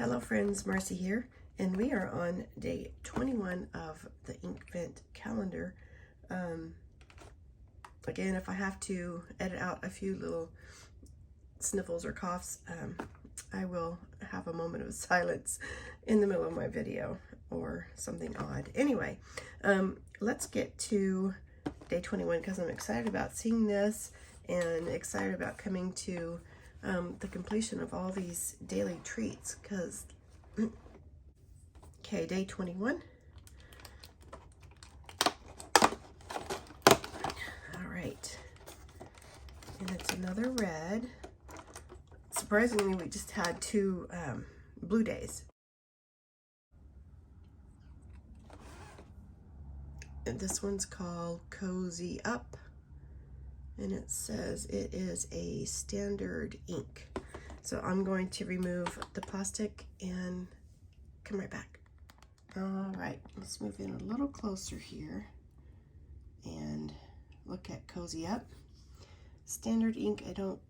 Hello friends, Marcy here, and we are on day 21 of the Inkvent calendar. Again, if I have to edit out a few little sniffles or coughs, I will have a moment of silence in the middle of my video or something odd. Anyway, let's get to day 21 because I'm excited about seeing this and excited about coming to the completion of all these daily treats because, okay, day 21. All right, and it's another red. Surprisingly, we just had two blue days. And this one's called Cozy Up. And it says it is a standard ink. So I'm going to remove the plastic and come right back. All right, let's move in a little closer here and look at Cozy Up. Standard ink, I don't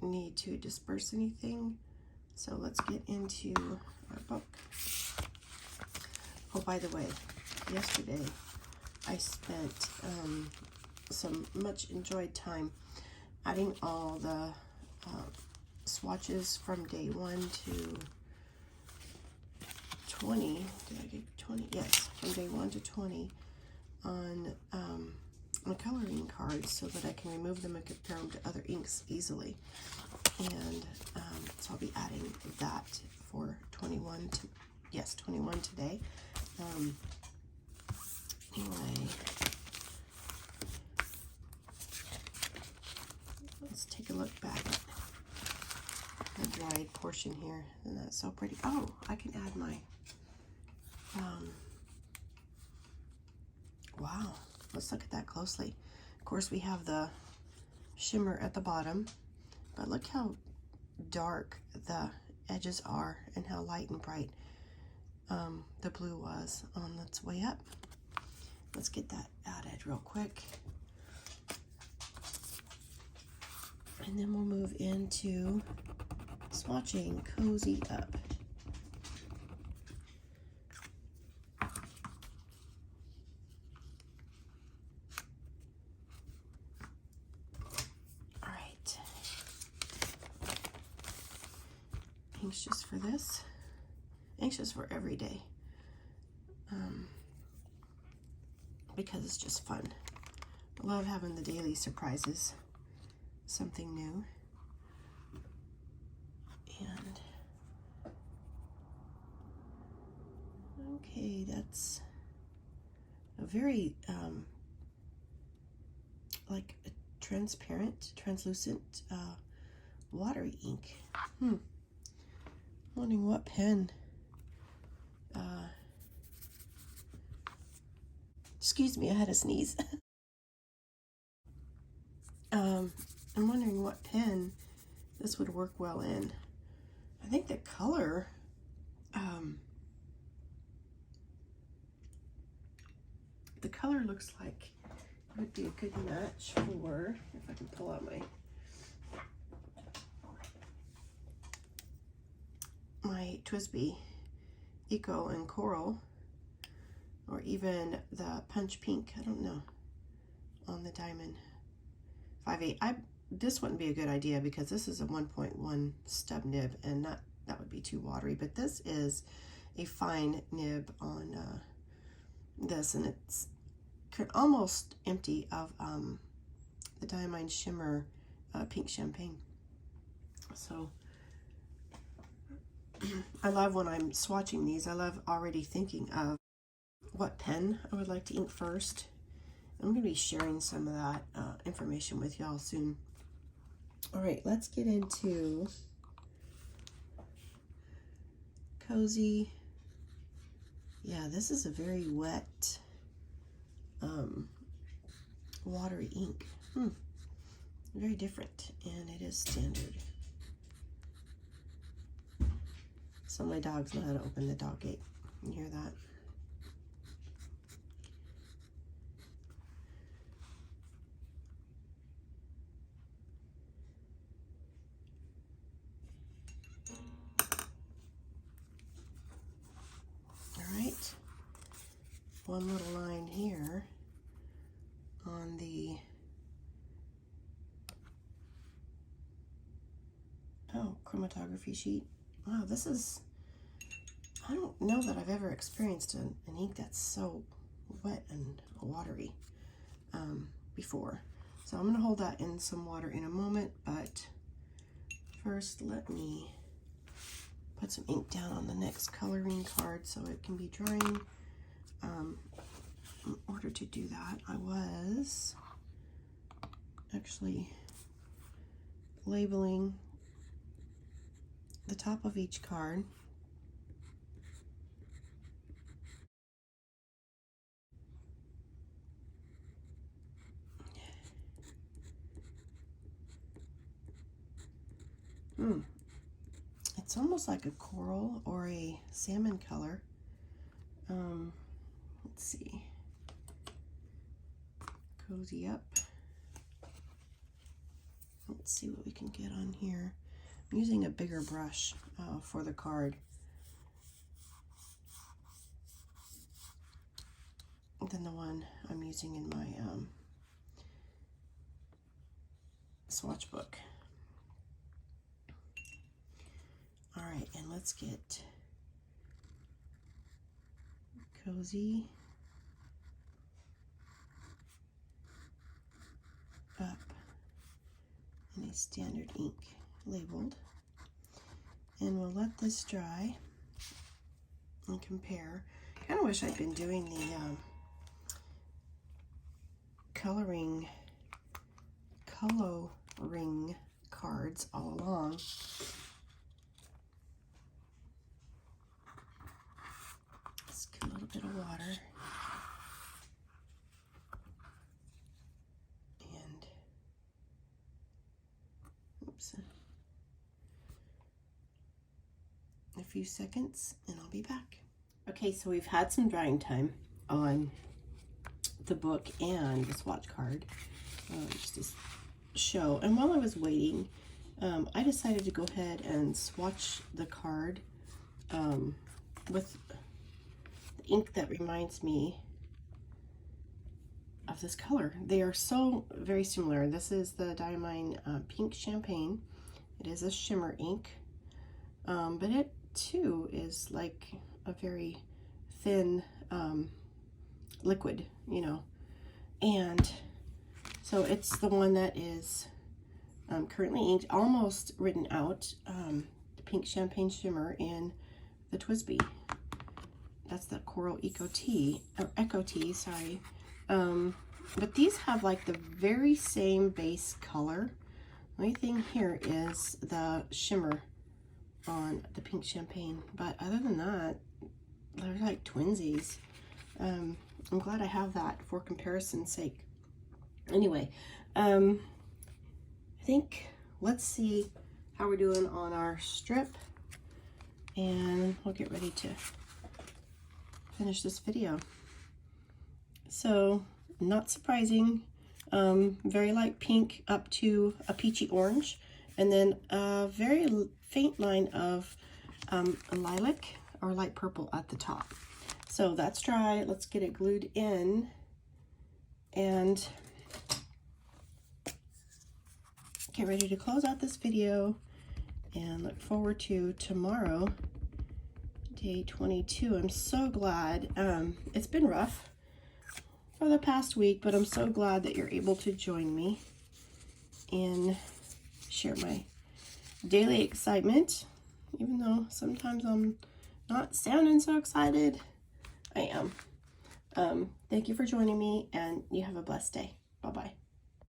need to disperse anything. So let's get into our book. Oh, by the way, yesterday I spent some much enjoyed time adding all the swatches from day 1 to 20. Did I get 20? Yes, from day 1 to 20 on my coloring cards so that I can remove them and compare them to other inks easily. And so I'll be adding that for 21 to, yes, 21 today. Anyway, let's take a look back at the dried portion here. And that's so pretty. Oh, I can add my, wow, let's look at that closely. Of course, we have the shimmer at the bottom, but look how dark the edges are and how light and bright the blue was on its way up. Let's get that added real quick. And then we'll move into swatching Cozy Up. All right. Anxious for this. Anxious for every day. Because it's just fun. I love having the daily surprises. Something new. And okay, that's a very like a transparent, translucent watery ink. Wondering what pen. Excuse me, I had a sneeze. I'm wondering what pen this would work well in. I think the color, looks like it would be a good match for, if I can pull out my TWSBI Eco and Coral, or even the Punch Pink, I don't know, on the Diamine 5.8. This wouldn't be a good idea because this is a 1.1 stub nib and that would be too watery, but this is a fine nib on this, and it's almost empty of the Diamine Shimmer Pink Champagne. So I love when I'm swatching these, I love already thinking of what pen I would like to ink first. I'm going to be sharing some of that information with y'all soon. All right, let's get into Cozy. Yeah, this is a very wet, watery ink. Very different, and it is standard. So my dogs know how to open the dog gate. You hear that? one little line here on the, chromatography sheet. Wow, this is, I don't know that I've ever experienced an ink that's so wet and watery before. So I'm going to hold that in some water in a moment, but first let me put some ink down on the next coloring card so it can be drying. In order to do that, I was actually labeling the top of each card. It's almost like a coral or a salmon color. Let's see. Cozy up. Let's see what we can get on here. I'm using a bigger brush for the card than the one I'm using in my swatch book. All right, and let's get cozy up in a standard ink labeled, and we'll let this dry and compare. Kind of wish I'd been doing the coloring cards all along. Let's get a little bit of water. And oops. A few seconds and I'll be back. Okay, so we've had some drying time on the book and the swatch card, just to show. And while I was waiting, I decided to go ahead and swatch the card with the ink that reminds me of this color. They are so very similar. This is the Diamine Pink Champagne. It is a shimmer ink, but it too is like a very thin liquid, you know, and so it's the one that is currently inked, almost written out, the Pink Champagne Shimmer in the TWSBI. That's the Coral Eco Tea, or Eco Tea, sorry. But these have like the very same base color. The only thing here is the shimmer on the Pink Champagne, but other than that, they're like twinsies. I'm glad I have that for comparison's sake. Anyway, I think let's see how we're doing on our strip, and we'll get ready to finish this video. So, not surprising, very light pink up to a peachy orange, and then a very faint line of lilac or light purple at the top. So that's dry. Let's get it glued in and get ready to close out this video and look forward to tomorrow, day 22. I'm so glad. It's been rough for the past week, but I'm so glad that you're able to join me and share my daily excitement. Even though sometimes I'm not sounding so excited, I am. Thank you for joining me, and you have a blessed day. Bye-bye.